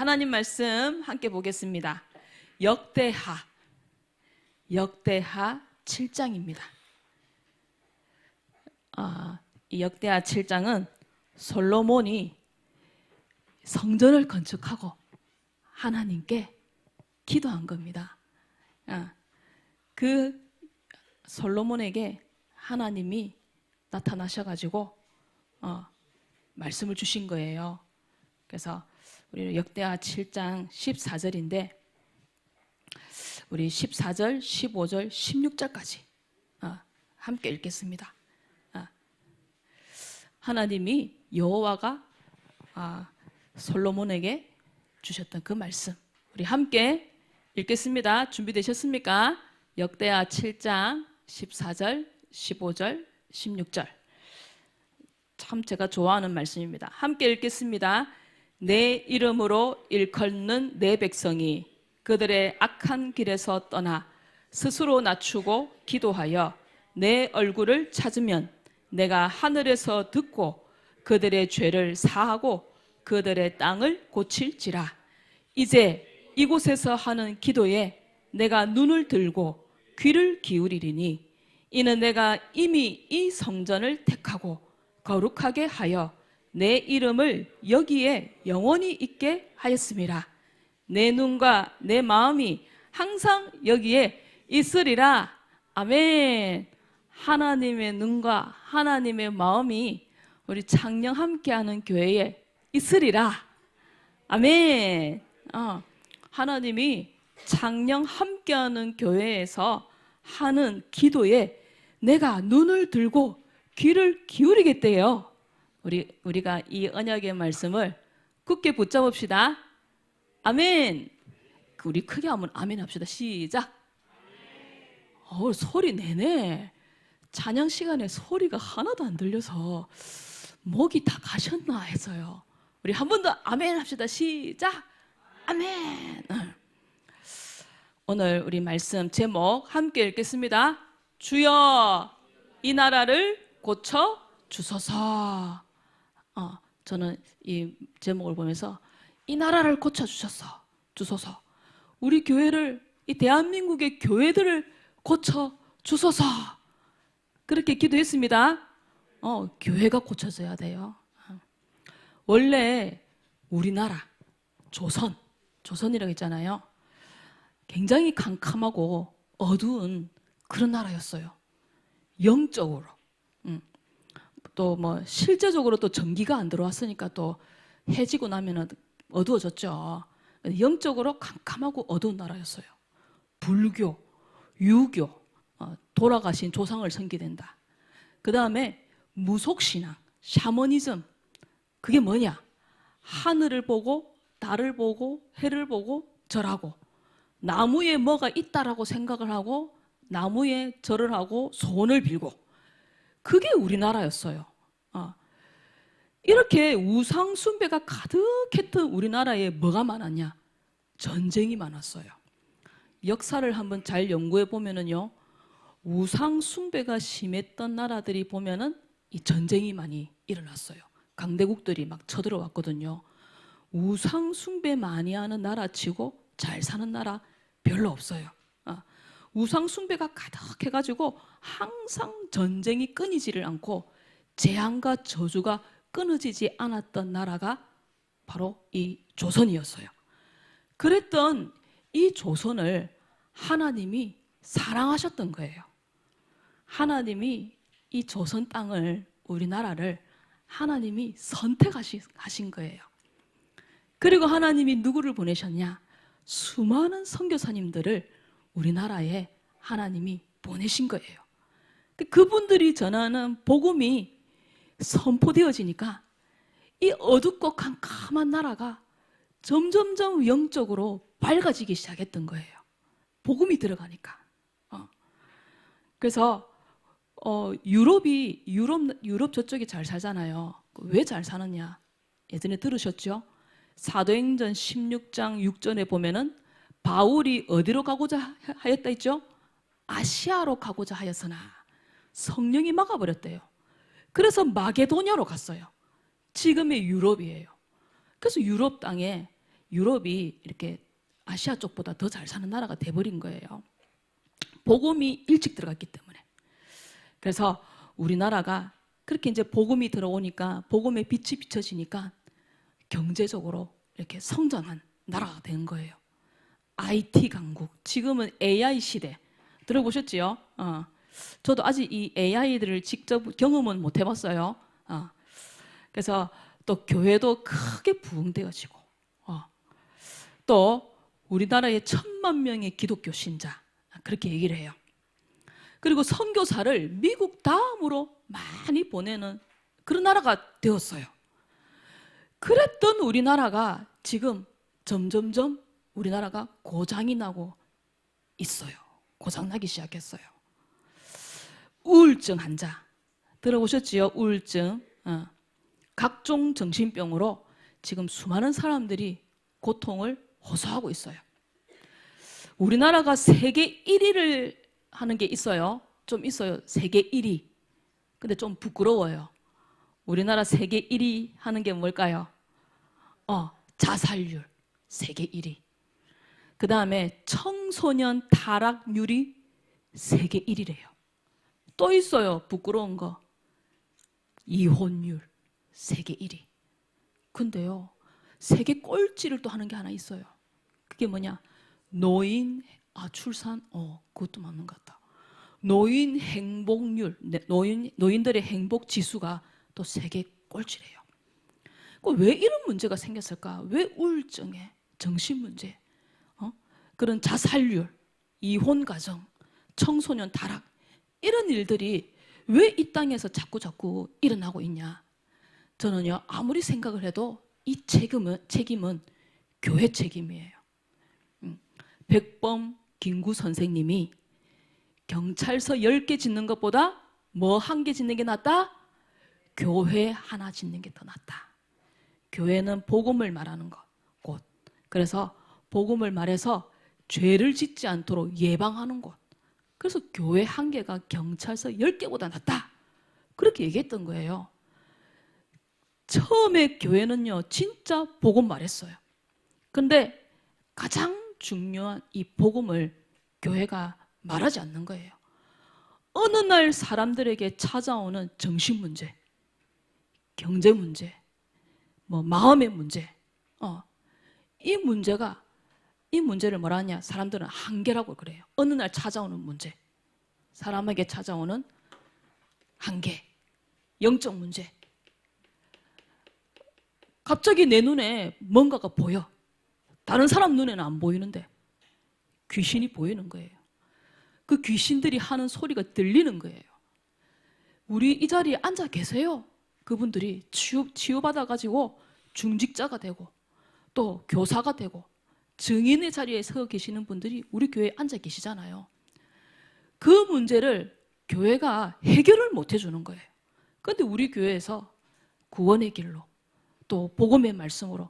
하나님 말씀 함께 보겠습니다. 역대하 7장입니다. 이 역대하 7장은 솔로몬이 성전을 건축하고 하나님께 기도한 겁니다. 그 솔로몬에게 하나님이 나타나셔가지고 말씀을 주신 거예요. 그래서 우리 역대하 7장 14절인데 우리 14절, 15절, 16절까지 함께 읽겠습니다. 하나님이 여호와가 솔로몬에게 주셨던 그 말씀 우리 함께 읽겠습니다. 준비되셨습니까? 역대하 7장 14절, 15절, 16절. 참 제가 좋아하는 말씀입니다. 함께 읽겠습니다. 내 이름으로 일컫는 내 백성이 그들의 악한 길에서 떠나 스스로 낮추고 기도하여 내 얼굴을 찾으면 내가 하늘에서 듣고 그들의 죄를 사하고 그들의 땅을 고칠지라. 이제 이곳에서 하는 기도에 내가 눈을 들고 귀를 기울이리니 이는 내가 이미 이 성전을 택하고 거룩하게 하여 내 이름을 여기에 영원히 있게 하였음이라. 내 눈과 내 마음이 항상 여기에 있으리라. 아멘. 하나님의 눈과 하나님의 마음이 우리 창녕 함께하는 교회에 있으리라. 아멘. 하나님이 창녕 함께하는 교회에서 하는 기도에 내가 눈을 들고 귀를 기울이겠대요. 우리가 이 언약의 말씀을 굳게 붙잡읍시다. 아멘. 우리 크게 한번 아멘 합시다. 시작. 소리 내네. 찬양 시간에 소리가 하나도 안 들려서 목이 다 가셨나 해서요. 우리 한 번 더 아멘 합시다. 시작. 아멘. 오늘 우리 말씀 제목 함께 읽겠습니다. 주여 이 나라를 고쳐 주소서. 저는 이 제목을 보면서 이 나라를 고쳐 주소서. 우리 교회를, 이 대한민국의 교회들을 고쳐 주소서. 그렇게 기도했습니다. 교회가 고쳐져야 돼요. 원래 우리나라 조선이라고 했잖아요. 굉장히 캄캄하고 어두운 그런 나라였어요. 영적으로. 또 뭐 실제적으로 또 전기가 안 들어왔으니까 또 해지고 나면은 어두워졌죠. 영적으로 캄캄하고 어두운 나라였어요. 불교, 유교, 돌아가신 조상을 섬기된다. 그 다음에 무속신앙, 샤머니즘. 그게 뭐냐? 하늘을 보고 달을 보고 해를 보고 절하고 나무에 뭐가 있다라고 생각을 하고 나무에 절을 하고 소원을 빌고 그게 우리나라였어요. 이렇게 우상 숭배가 가득했던 우리나라에 뭐가 많았냐? 전쟁이 많았어요. 역사를 한번 잘 연구해 보면은요, 우상 숭배가 심했던 나라들이 보면은 이 전쟁이 많이 일어났어요. 강대국들이 막 쳐들어왔거든요. 우상 숭배 많이 하는 나라치고 잘 사는 나라 별로 없어요. 우상 숭배가 가득해가지고 항상 전쟁이 끊이지를 않고 재앙과 저주가 끊어지지 않았던 나라가 바로 이 조선이었어요. 그랬던 이 조선을 하나님이 사랑하셨던 거예요. 하나님이 이 조선 땅을, 우리나라를 하나님이 선택하신 거예요. 그리고 하나님이 누구를 보내셨냐? 수많은 선교사님들을 우리나라에 하나님이 보내신 거예요. 그분들이 전하는 복음이 선포되어지니까 이 어둡고 캄캄한 나라가 점점점 영적으로 밝아지기 시작했던 거예요. 복음이 들어가니까. 그래서 유럽 저쪽이 잘 살잖아요. 왜 잘 사느냐? 예전에 들으셨죠? 사도행전 16장 6절에 보면은 바울이 어디로 가고자 하였다 했죠? 아시아로 가고자 하였으나 성령이 막아버렸대요. 그래서 마게도냐로 갔어요. 지금의 유럽이에요. 그래서 유럽 땅에 유럽이 이렇게 아시아 쪽보다 더 잘 사는 나라가 돼버린 거예요. 복음이 일찍 들어갔기 때문에. 그래서 우리나라가 그렇게 이제 복음이 들어오니까, 복음의 빛이 비춰지니까 경제적으로 이렇게 성장한 나라가 된 거예요. IT 강국. 지금은 AI 시대. 들어보셨지요? 저도 아직 이 AI들을 직접 경험은 못 해봤어요. 그래서 또 교회도 크게 부흥되어지고, 또 우리나라에 1,000만 명의 기독교 신자, 그렇게 얘기를 해요. 그리고 선교사를 미국 다음으로 많이 보내는 그런 나라가 되었어요. 그랬던 우리나라가 지금 점점점 우리나라가 고장이 나고 있어요. 고장나기 시작했어요. 우울증 환자 들어보셨지요? 우울증. 각종 정신병으로 지금 수많은 사람들이 고통을 호소하고 있어요. 우리나라가 세계 1위를 하는 게 있어요. 좀 있어요. 세계 1위. 근데 좀 부끄러워요. 우리나라 세계 1위 하는 게 뭘까요? 자살률 세계 1위. 그 다음에 청소년 타락률이 세계 1위래요. 또 있어요. 부끄러운 거. 이혼율 세계 1위. 근데요, 세계 꼴찌를 또 하는 게 하나 있어요. 그게 뭐냐? 노인, 출산, 그것도 맞는 것 같다. 노인 행복률, 노인들의 행복 지수가 또 세계 꼴찌래요. 왜 이런 문제가 생겼을까? 왜 우울증에, 정신 문제, 그런 자살률, 이혼 가정, 청소년 타락, 이런 일들이 왜 이 땅에서 자꾸 일어나고 있냐? 저는요, 아무리 생각을 해도 이 책임은 교회 책임이에요. 백범 김구 선생님이 경찰서 10개 짓는 것보다 뭐 1개 짓는 게 낫다? 교회 하나 짓는 게 더 낫다. 교회는 복음을 말하는 곳. 그래서 복음을 말해서 죄를 짓지 않도록 예방하는 곳. 그래서 교회 1개가 경찰서 10개보다 낫다. 그렇게 얘기했던 거예요. 처음에 교회는요, 진짜 복음 말했어요. 근데 가장 중요한 이 복음을 교회가 말하지 않는 거예요. 어느 날 사람들에게 찾아오는 정신 문제, 경제 문제, 마음의 문제, 이 문제를 뭐라 하냐? 사람들은 한계라고 그래요. 어느 날 찾아오는 문제, 사람에게 찾아오는 한계, 영적 문제. 갑자기 내 눈에 뭔가가 보여. 다른 사람 눈에는 안 보이는데 귀신이 보이는 거예요. 그 귀신들이 하는 소리가 들리는 거예요. 우리 이 자리에 앉아 계세요. 그분들이 치유받아가지고 중직자가 되고 또 교사가 되고 증인의 자리에 서 계시는 분들이 우리 교회에 앉아 계시잖아요. 그 문제를 교회가 해결을 못 해주는 거예요. 그런데 우리 교회에서 구원의 길로 또 복음의 말씀으로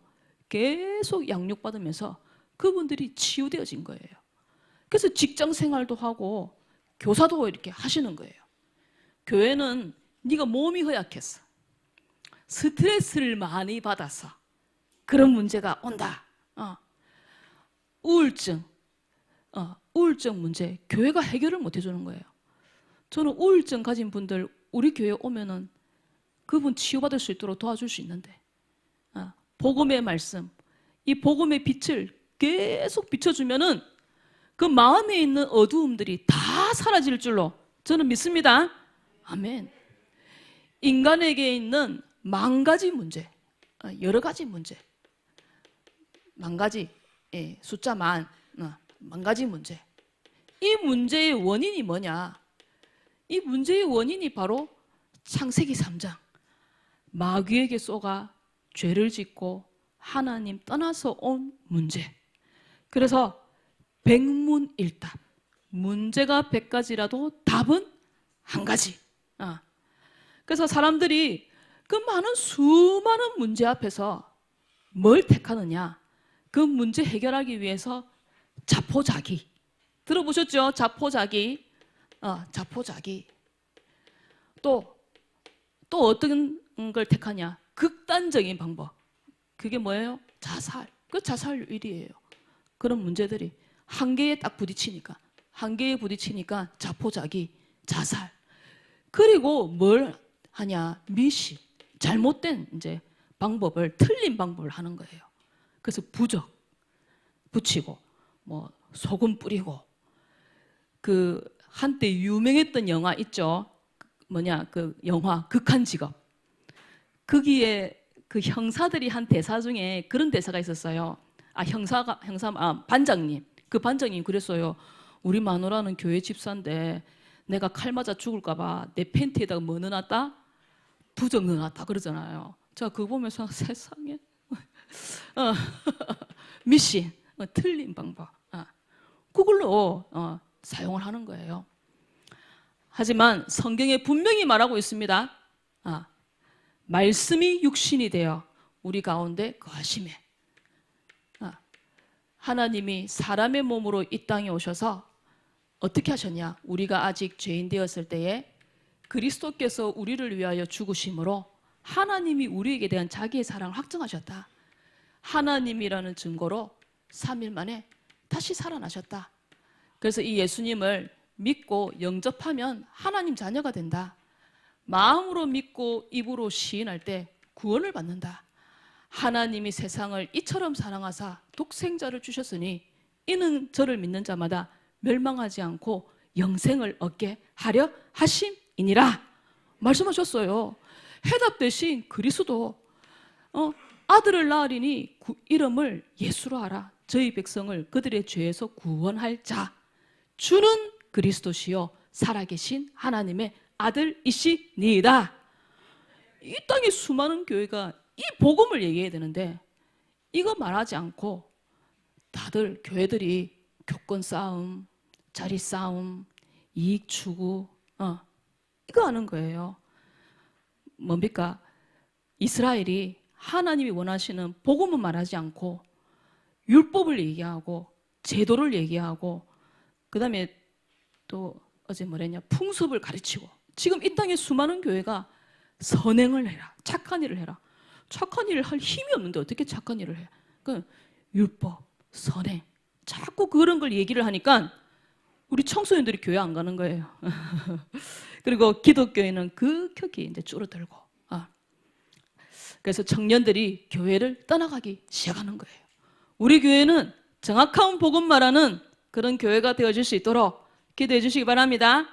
계속 양육받으면서 그분들이 치유되어진 거예요. 그래서 직장 생활도 하고 교사도 이렇게 하시는 거예요. 교회는 네가 몸이 허약했어, 스트레스를 많이 받아서 그런 문제가 온다. 우울증 문제 교회가 해결을 못 해주는 거예요. 저는 우울증 가진 분들 우리 교회 오면은 그분 치유받을 수 있도록 도와줄 수 있는데, 복음의 말씀, 이 복음의 빛을 계속 비춰주면은 그 마음에 있는 어두움들이 다 사라질 줄로 저는 믿습니다. 아멘. 인간에게 있는 만가지 문제, 여러 가지 문제, 만가지, 숫자 만가지 문제. 이 문제의 원인이 뭐냐? 이 문제의 원인이 바로 창세기 3장 마귀에게 쏘가 죄를 짓고 하나님 떠나서 온 문제. 그래서 백문일답, 문제가 100가지라도 답은 한 가지. 그래서 사람들이 그 많은 수많은 문제 앞에서 뭘 택하느냐? 그 문제 해결하기 위해서 자포자기. 들어보셨죠? 자포자기. 자포자기. 또 어떤 걸 택하냐? 극단적인 방법. 그게 뭐예요? 자살. 그 자살률이에요. 그런 문제들이 한계에 딱 부딪히니까, 한계에 부딪히니까 자포자기, 자살. 그리고 뭘 하냐? 미신, 잘못된 이제 방법을, 틀린 방법을 하는 거예요. 그래서 부적 붙이고 뭐 소금 뿌리고, 그 한때 유명했던 영화 있죠. 뭐냐, 그 영화 극한 직업. 거기에 그 형사들이 한 대사 중에 그런 대사가 있었어요. 반장님. 그 반장님 그랬어요. 우리 마누라는 교회 집사인데 내가 칼 맞아 죽을까봐 내 팬티에다가 뭐 넣어놨다? 부적 넣어놨다 그러잖아요. 제가 그거 보면서 세상에 미신, 틀린 방법, 그걸로 사용을 하는 거예요. 하지만 성경에 분명히 말하고 있습니다. 말씀이 육신이 되어 우리 가운데 거하심에, 하나님이 사람의 몸으로 이 땅에 오셔서 어떻게 하셨냐? 우리가 아직 죄인 되었을 때에 그리스도께서 우리를 위하여 죽으심으로 하나님이 우리에게 대한 자기의 사랑을 확증하셨다. 하나님이라는 증거로 3일 만에 다시 살아나셨다. 그래서 이 예수님을 믿고 영접하면 하나님 자녀가 된다. 마음으로 믿고 입으로 시인할 때 구원을 받는다. 하나님이 세상을 이처럼 사랑하사 독생자를 주셨으니 이는 저를 믿는 자마다 멸망하지 않고 영생을 얻게 하려 하심이니라 말씀하셨어요. 해답 대신 그리스도 아들을 낳으리니 이름을 예수로 하라. 저희 백성을 그들의 죄에서 구원할 자 주는 그리스도시요 살아계신 하나님의 아들이시니이다. 이 땅에 수많은 교회가 이 복음을 얘기해야 되는데 이거 말하지 않고 다들 교회들이 교권 싸움, 자리 싸움, 이익 추구 이거 하는 거예요. 뭡니까? 이스라엘이 하나님이 원하시는 복음은 말하지 않고 율법을 얘기하고 제도를 얘기하고 그 다음에 또 어제 뭐랬냐? 풍습을 가르치고. 지금 이 땅에 수많은 교회가 선행을 해라, 착한 일을 해라. 착한 일을 할 힘이 없는데 어떻게 착한 일을 해? 그 율법, 선행, 자꾸 그런 걸 얘기를 하니까 우리 청소년들이 교회 안 가는 거예요. 그리고 기독교회는 급격히 이제 줄어들고, 그래서 청년들이 교회를 떠나가기 시작하는 거예요. 우리 교회는 정확한 복음 말하는 그런 교회가 되어질 수 있도록 기도해 주시기 바랍니다.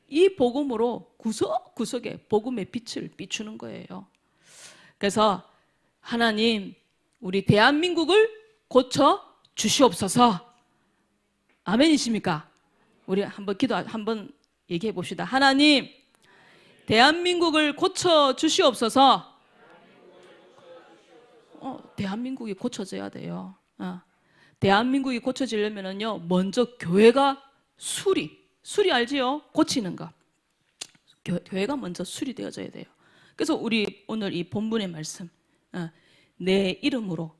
이 복음으로 구석구석에 복음의 빛을 비추는 거예요. 그래서 하나님, 우리 대한민국을 고쳐 주시옵소서. 아멘이십니까? 우리 한번 얘기해 봅시다. 하나님, 대한민국을 고쳐 주시옵소서. 대한민국이 고쳐져야 돼요. 대한민국이 고쳐지려면요, 먼저 교회가 수리 알지요? 고치는 거. 교회가 먼저 수리되어져야 돼요. 그래서 우리 오늘 이 본문의 말씀, 내 이름으로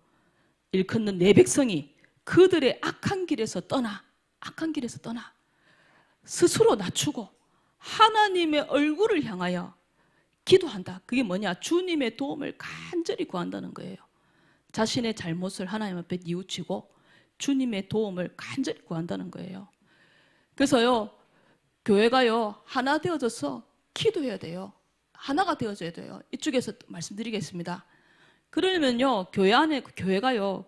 일컫는 내 백성이 그들의 악한 길에서 떠나 스스로 낮추고 하나님의 얼굴을 향하여 기도한다. 그게 뭐냐? 주님의 도움을 간절히 구한다는 거예요. 자신의 잘못을 하나님 앞에 뉘우치고 주님의 도움을 간절히 구한다는 거예요. 그래서요, 교회가요, 하나 되어져서 기도해야 돼요. 하나가 되어져야 돼요. 이쪽에서 말씀드리겠습니다. 그러면요, 교회가요,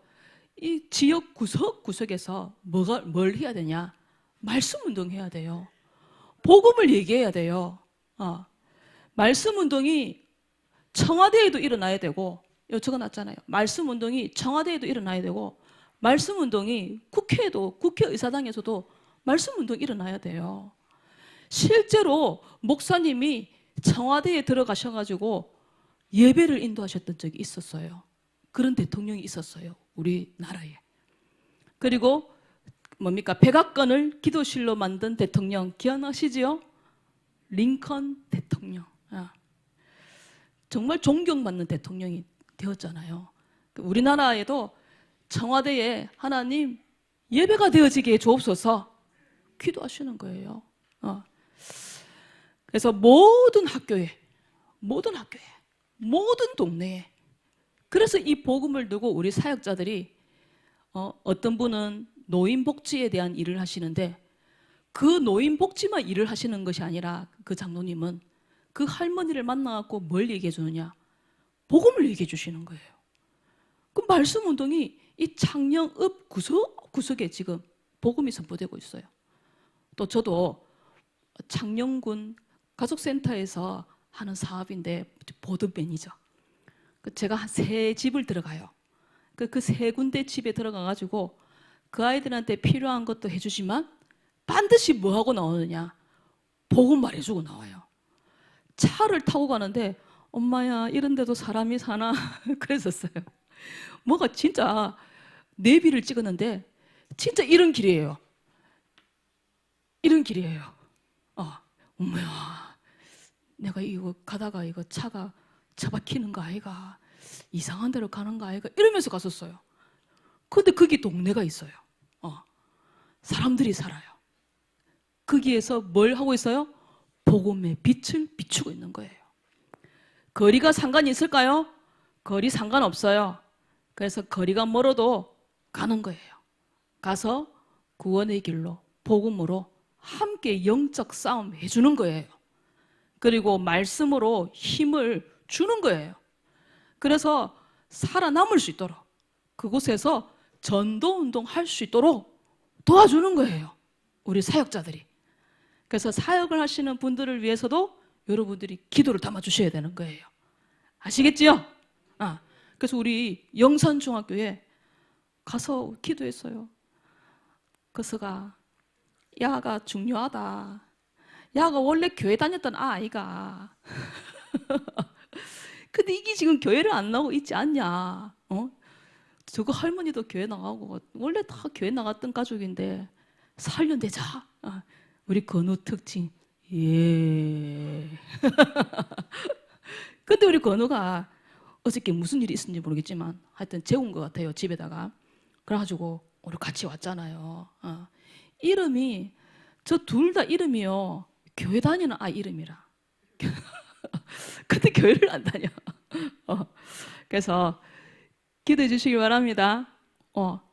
이 지역 구석구석에서 뭘 해야 되냐? 말씀 운동해야 돼요. 복음을 얘기해야 돼요. 말씀 운동이 청와대에도 일어나야 되고, 여기 적어놨잖아요. 말씀 운동이 청와대에도 일어나야 되고, 말씀 운동이 국회의사당에서도 말씀 운동이 일어나야 돼요. 실제로 목사님이 청와대에 들어가셔가지고 예배를 인도하셨던 적이 있었어요. 그런 대통령이 있었어요. 우리나라에. 그리고 뭡니까? 백악관을 기도실로 만든 대통령 기억나시지요? 링컨 대통령. 정말 존경받는 대통령이 되었잖아요. 우리나라에도 청와대에 하나님 예배가 되어지게 해주옵소서 기도하시는 거예요. 그래서 모든 학교에, 모든 동네에, 그래서 이 복음을 두고 우리 사역자들이 어떤 분은 노인복지에 대한 일을 하시는데 그 노인복지만 일을 하시는 것이 아니라 그 장로님은 그 할머니를 만나갖고 뭘 얘기해 주느냐? 복음을 얘기해 주시는 거예요. 그 말씀 운동이 이 창녕읍 구석구석에 지금 복음이 선포되고 있어요. 또 저도 창녕군 가족센터에서 하는 사업인데 보드 매니저. 제가 한 3집을 들어가요. 그 3군데 집에 들어가가지고 그 아이들한테 필요한 것도 해주지만 반드시 뭐하고 나오느냐? 복음 말해주고 나와요. 차를 타고 가는데 엄마야 이런 데도 사람이 사나? 그랬었어요. 뭐가 진짜 내비를 찍었는데 진짜 이런 길이에요. 이런 길이에요. 엄마야 내가 이거 가다가 이거 차가 처박히는 거 아이가? 이상한 데로 가는 거 아이가? 이러면서 갔었어요. 근데 거기 동네가 있어요. 사람들이 살아요. 거기에서 뭘 하고 있어요? 복음의 빛을 비추고 있는 거예요. 거리가 상관이 있을까요? 거리 상관없어요. 그래서 거리가 멀어도 가는 거예요. 가서 구원의 길로 복음으로 함께 영적 싸움 해주는 거예요. 그리고 말씀으로 힘을 주는 거예요. 그래서 살아남을 수 있도록 그곳에서 전도운동 할 수 있도록 도와주는 거예요. 우리 사역자들이. 그래서 사역을 하시는 분들을 위해서도 여러분들이 기도를 담아주셔야 되는 거예요. 아시겠지요? 그래서 우리 영산중학교에 가서 기도했어요. 그서가 야가 중요하다. 야가 원래 교회 다녔던 아이가 근데 이게 지금 교회를 안 나오고 있지 않냐? 저거 할머니도 교회 나가고 원래 다 교회 나갔던 가족인데 살려내자. 우리 건우 특징. 예. 근데 우리 건우가 어저께 무슨 일이 있었는지 모르겠지만 하여튼 재운 것 같아요, 집에다가. 그래가지고 우리 같이 왔잖아요. 이름이 저 둘 다 이름이요. 교회 다니는 아이 이름이라. 근데 교회를 안 다녀. 그래서 기도해 주시기 바랍니다.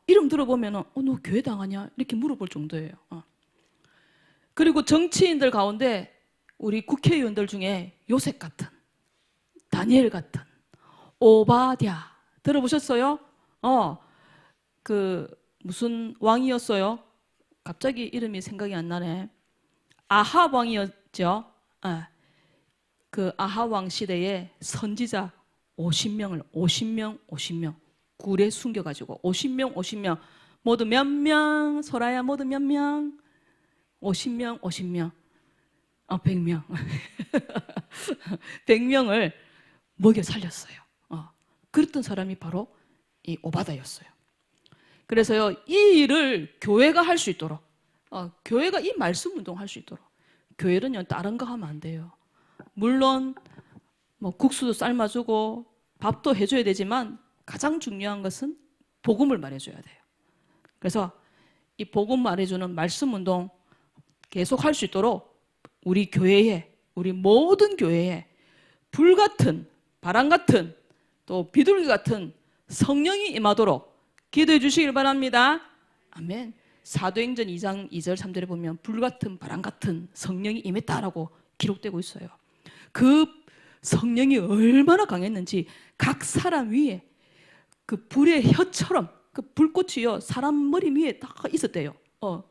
이름 들어보면 너 교회 다니냐? 이렇게 물어볼 정도예요. 그리고 정치인들 가운데 우리 국회의원들 중에 요셉 같은, 다니엘 같은, 오바댜 들어보셨어요? 그 무슨 왕이었어요? 갑자기 이름이 생각이 안 나네. 아합 왕이었죠. 그 아합 왕 시대에 선지자 50명 굴에 숨겨가지고 50명 모두 몇 명? 소라야 모두 몇 명? 50명 100명 100명을 먹여 살렸어요. 그랬던 사람이 바로 이 오바다였어요. 그래서요, 이 일을 교회가 할 수 있도록, 교회가 이 말씀 운동할 수 있도록, 교회는요 다른 거 하면 안 돼요. 물론 뭐 국수도 삶아주고 밥도 해줘야 되지만 가장 중요한 것은 복음을 말해줘야 돼요. 그래서 이 복음 말해주는 말씀 운동 계속 할 수 있도록 우리 교회에, 우리 모든 교회에 불같은, 바람 같은, 또 비둘기 같은 성령이 임하도록 기도해 주시길 바랍니다. 아멘. 사도행전 2장 2절 3절에 보면 불같은 바람 같은 성령이 임했다라고 기록되고 있어요. 그 성령이 얼마나 강했는지 각 사람 위에 그 불의 혀처럼 그 불꽃이요 사람 머리 위에 다 있었대요.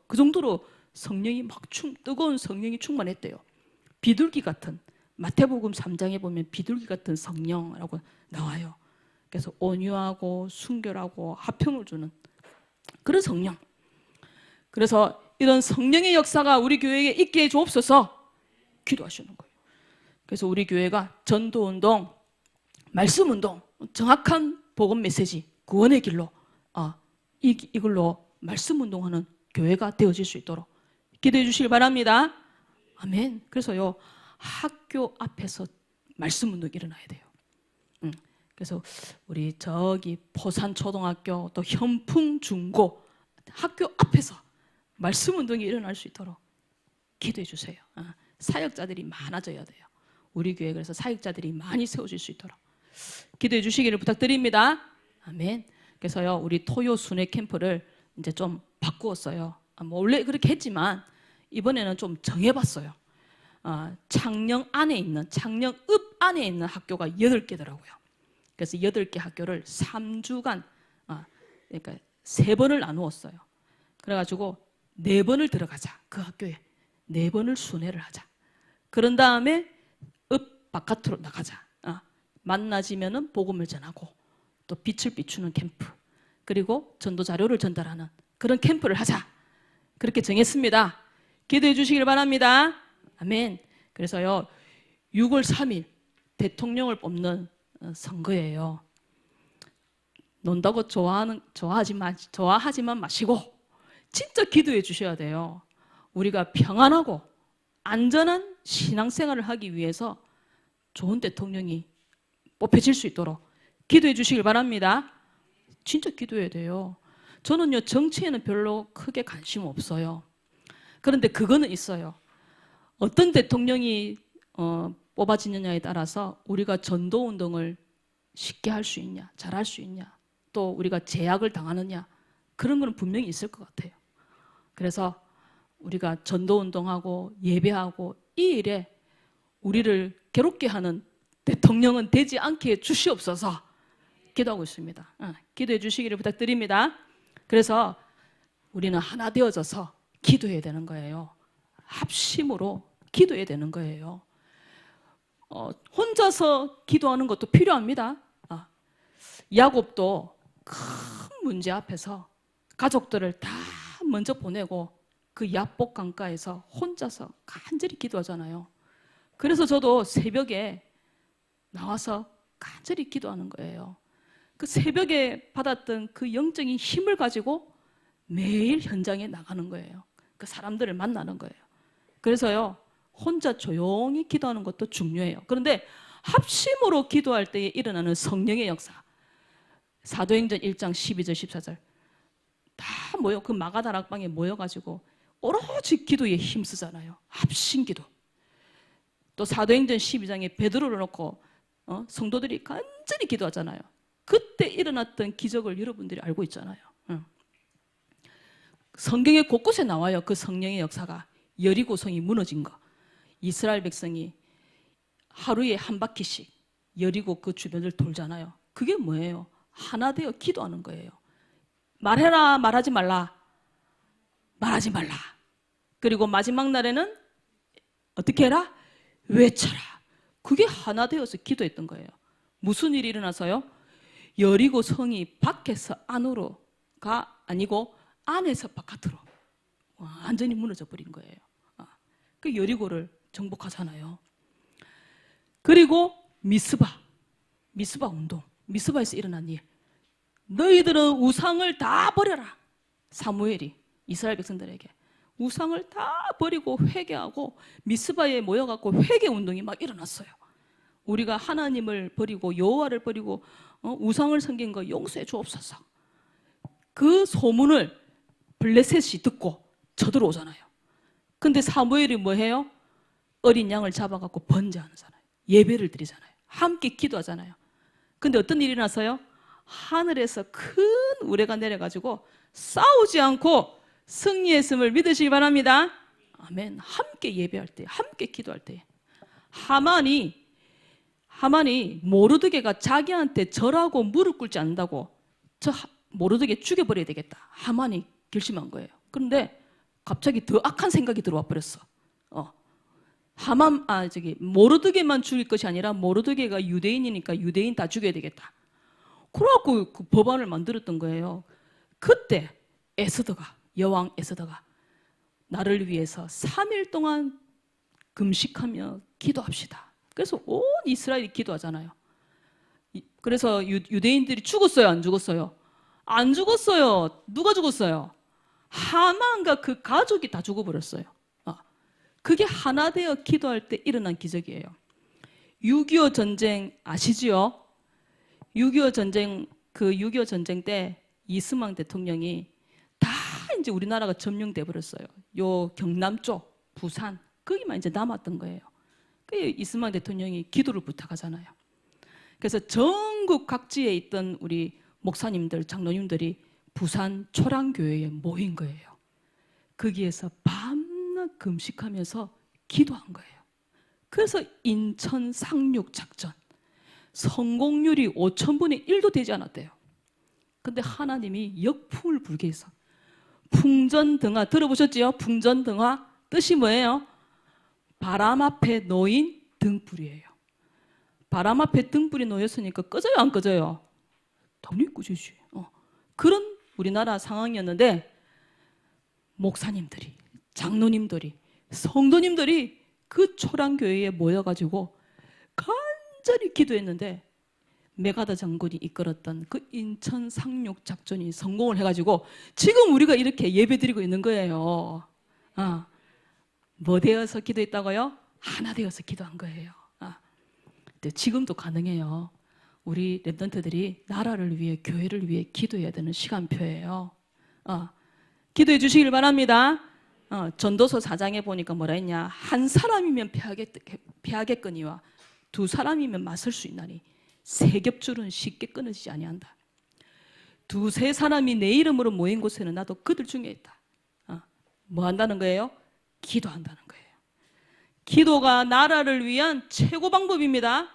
그 정도로 성령이 막 뜨거운 성령이 충만했대요. 비둘기 같은, 마태복음 3장에 보면 비둘기 같은 성령이라고 나와요. 그래서 온유하고 순결하고 화평을 주는 그런 성령. 그래서 이런 성령의 역사가 우리 교회에 있게 해 주옵소서 기도하시는 거예요. 그래서 우리 교회가 전도운동, 말씀운동, 정확한 복음 메시지, 구원의 길로 이걸로 말씀운동하는 교회가 되어질 수 있도록 기도해 주시길 바랍니다. 아멘. 그래서요 학교 앞에서 말씀운동이 일어나야 돼요. 그래서 우리 저기 포산초등학교 또 현풍중고 학교 앞에서 말씀운동이 일어날 수 있도록 기도해 주세요. 사역자들이 많아져야 돼요. 우리 교회 그래서 사역자들이 많이 세워질 수 있도록 기도해 주시기를 부탁드립니다. 아멘. 그래서요, 우리 토요 순회 캠프를 이제 좀 바꾸었어요. 뭐 원래 그렇게 했지만 이번에는 좀 정해봤어요. 창녕 안에 있는, 창녕읍 안에 있는 학교가 8개더라고요. 그래서 8개 학교를 3주간, 그러니까 3번을 나누었어요. 그래가지고 4번을 들어가자. 그 학교에 4번을 순회를 하자. 그런 다음에 읍 바깥으로 나가자. 만나지면은 복음을 전하고 또 빛을 비추는 캠프, 그리고 전도 자료를 전달하는 그런 캠프를 하자. 그렇게 정했습니다. 기도해 주시길 바랍니다. 아멘. 그래서요, 6월 3일 대통령을 뽑는 선거예요. 논다고 좋아하지만 마시고 진짜 기도해 주셔야 돼요. 우리가 평안하고 안전한 신앙생활을 하기 위해서 좋은 대통령이 뽑혀질 수 있도록 기도해 주시길 바랍니다. 진짜 기도해야 돼요. 저는요, 정치에는 별로 크게 관심 없어요. 그런데 그거는 있어요. 어떤 대통령이 뽑아지느냐에 따라서 우리가 전도운동을 쉽게 할 수 있냐, 잘할 수 있냐, 또 우리가 제약을 당하느냐, 그런 거는 분명히 있을 것 같아요. 그래서 우리가 전도운동하고 예배하고 이 일에 우리를 괴롭게 하는 대통령은 되지 않게 해 주시옵소서 기도하고 있습니다. 기도해 주시기를 부탁드립니다. 그래서 우리는 하나 되어져서 기도해야 되는 거예요. 합심으로 기도해야 되는 거예요. 혼자서 기도하는 것도 필요합니다. 야곱도 큰 문제 앞에서 가족들을 다 먼저 보내고 그 야복 강가에서 혼자서 간절히 기도하잖아요. 그래서 저도 새벽에 나와서 간절히 기도하는 거예요. 그 새벽에 받았던 그 영적인 힘을 가지고 매일 현장에 나가는 거예요. 그 사람들을 만나는 거예요. 그래서요, 혼자 조용히 기도하는 것도 중요해요. 그런데 합심으로 기도할 때에 일어나는 성령의 역사, 사도행전 1장 12절 14절 다 모여, 그 마가다락방에 모여가지고 오로지 기도에 힘쓰잖아요. 합심기도. 또 사도행전 12장에 베드로를 놓고 성도들이 간절히 기도하잖아요. 그때 일어났던 기적을 여러분들이 알고 있잖아요. 성경에 곳곳에 나와요. 그 성령의 역사가. 여리고성이 무너진 거, 이스라엘 백성이 하루에 한 바퀴씩 여리고 그 주변을 돌잖아요. 그게 뭐예요? 하나 되어 기도하는 거예요. 말해라, 말하지 말라, 말하지 말라. 그리고 마지막 날에는 어떻게 해라? 외쳐라. 그게 하나 되어서 기도했던 거예요. 무슨 일이 일어나서요? 여리고 성이 밖에서 안으로가 아니고 안에서 바깥으로 완전히 무너져 버린 거예요. 그 여리고를 정복하잖아요. 그리고 미스바 운동, 미스바에서 일어난 일. 너희들은 우상을 다 버려라. 사무엘이 이스라엘 백성들에게 우상을 다 버리고 회개하고 미스바에 모여갖고 회개 운동이 막 일어났어요. 우리가 하나님을 버리고 여호와를 버리고 우상을 섬긴 거 용서해 주옵소서. 그 소문을 블레셋이 듣고 쳐들어오잖아요. 근데 사무엘이 뭐 해요? 어린 양을 잡아갖고 번제하잖아요. 예배를 드리잖아요. 함께 기도하잖아요. 근데 어떤 일이 나서요? 하늘에서 큰 우레가 내려가지고 싸우지 않고 승리했음을 믿으시기 바랍니다. 아멘. 함께 예배할 때, 함께 기도할 때 하만이 모르드게가 자기한테 절하고 무릎 꿇지 않는다고 저 모르드게 죽여버려야 되겠다. 하만이 결심한 거예요. 그런데 갑자기 더 악한 생각이 들어와 버렸어. 모르드게만 죽일 것이 아니라 모르드게가 유대인이니까 유대인 다 죽여야 되겠다. 그래갖고 그 법안을 만들었던 거예요. 그때 여왕 에스더가 나를 위해서 3일 동안 금식하며 기도합시다. 그래서 온 이스라엘이 기도하잖아요. 그래서 유대인들이 죽었어요, 안 죽었어요? 안 죽었어요. 누가 죽었어요? 하만과 그 가족이 다 죽어버렸어요. 그게 하나 되어 기도할 때 일어난 기적이에요. 6.25 전쟁 아시지요? 6.25 전쟁 때 이스망 대통령이 다 이제 우리나라가 점령돼 버렸어요. 요 경남 쪽, 부산, 거기만 이제 남았던 거예요. 그 이스망 대통령이 기도를 부탁하잖아요. 그래서 전국 각지에 있던 우리 목사님들, 장로님들이 부산 초량교회에 모인 거예요. 거기에서 밤낮 금식하면서 기도한 거예요. 그래서 인천 상륙 작전 성공률이 5,000분의 1도 되지 않았대요. 근데 하나님이 역풍을 불게 해서 풍전등화 들어보셨지요? 풍전등화 뜻이 뭐예요? 바람 앞에 놓인 등불이에요. 바람 앞에 등불이 놓였으니까 꺼져요, 안 꺼져요? 당연히 꺼지지. 그런 우리나라 상황이었는데 목사님들이, 장로님들이, 성도님들이 그 초량교회에 모여가지고 간절히 기도했는데 메가다 장군이 이끌었던 그 인천 상륙 작전이 성공을 해가지고 지금 우리가 이렇게 예배드리고 있는 거예요. 뭐 되어서 기도했다고요? 하나 되어서 기도한 거예요. 근데 지금도 가능해요. 우리 랩런트들이 나라를 위해, 교회를 위해 기도해야 되는 시간표예요. 기도해 주시길 바랍니다. 전도서 4장에 보니까 뭐라 했냐? 한 사람이면 패하겠거니와 두 사람이면 맞설 수 있나니 세 겹줄은 쉽게 끊어지지 아니한다. 두세 사람이 내 이름으로 모인 곳에는 나도 그들 중에 있다. 뭐 한다는 거예요? 기도한다는 거예요. 기도가 나라를 위한 최고 방법입니다.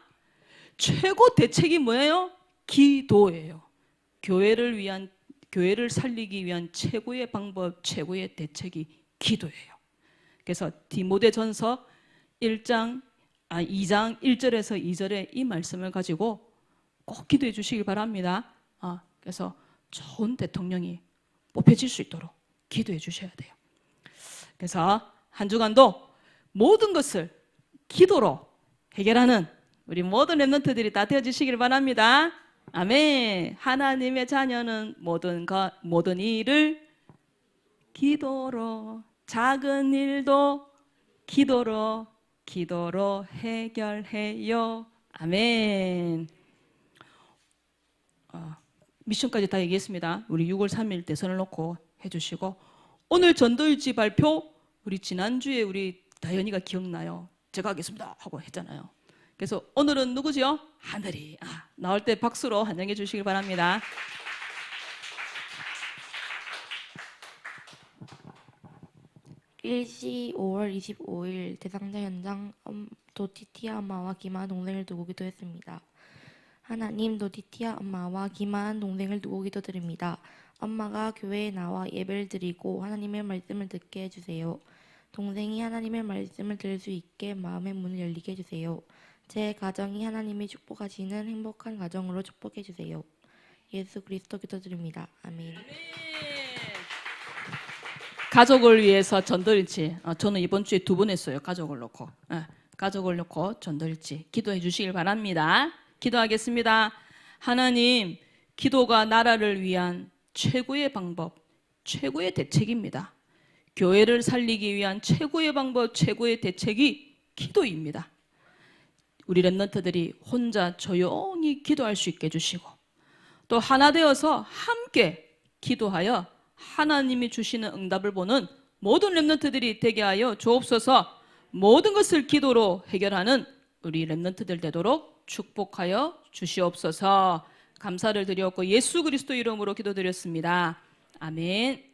최고 대책이 뭐예요? 기도예요. 교회를 살리기 위한 최고의 방법, 최고의 대책이 기도예요. 그래서 디모데전서 2장 1절에서 2절에 이 말씀을 가지고 꼭 기도해 주시길 바랍니다. 그래서 좋은 대통령이 뽑혀질 수 있도록 기도해 주셔야 돼요. 그래서 한 주간도 모든 것을 기도로 해결하는 우리 모든 랩런트들이 다 되어주시길 바랍니다. 아멘. 하나님의 자녀는 모든 일을 기도로, 작은 일도 기도로 해결해요. 아멘. 미션까지 다 얘기했습니다. 우리 6월 3일 때 선을 놓고 해주시고, 오늘 전도일지 발표 우리 지난주에 우리 다현이가 기억나요? 제가 하겠습니다 하고 했잖아요. 그래서 오늘은 누구죠? 하늘이. 나올 때 박수로 환영해 주시길 바랍니다. 일시 5월 25일 대상자 현장 도티티아 엄마와 기마한 동생을 두고 기도했습니다. 하나님, 도티티아 엄마와 기마한 동생을 두고 기도드립니다. 엄마가 교회에 나와 예배를 드리고 하나님의 말씀을 듣게 해주세요. 동생이 하나님의 말씀을 들을 수 있게 마음의 문을 열리게 해주세요. 제 가정이 하나님이 축복하시는 행복한 가정으로 축복해 주세요. 예수 그리스도 기도드립니다. 아멘. 가족을 위해서 전도일지, 저는 이번 주에 2번 했어요. 가족을 놓고 전도일지 기도해 주시길 바랍니다. 기도하겠습니다. 하나님, 기도가 나라를 위한 최고의 방법, 최고의 대책입니다. 교회를 살리기 위한 최고의 방법, 최고의 대책이 기도입니다. 우리 랩런트들이 혼자 조용히 기도할 수 있게 해주시고, 또 하나 되어서 함께 기도하여 하나님이 주시는 응답을 보는 모든 랩런트들이 되게 하여 주옵소서. 모든 것을 기도로 해결하는 우리 랩런트들 되도록 축복하여 주시옵소서. 감사를 드렸고 예수 그리스도 이름으로 기도드렸습니다. 아멘.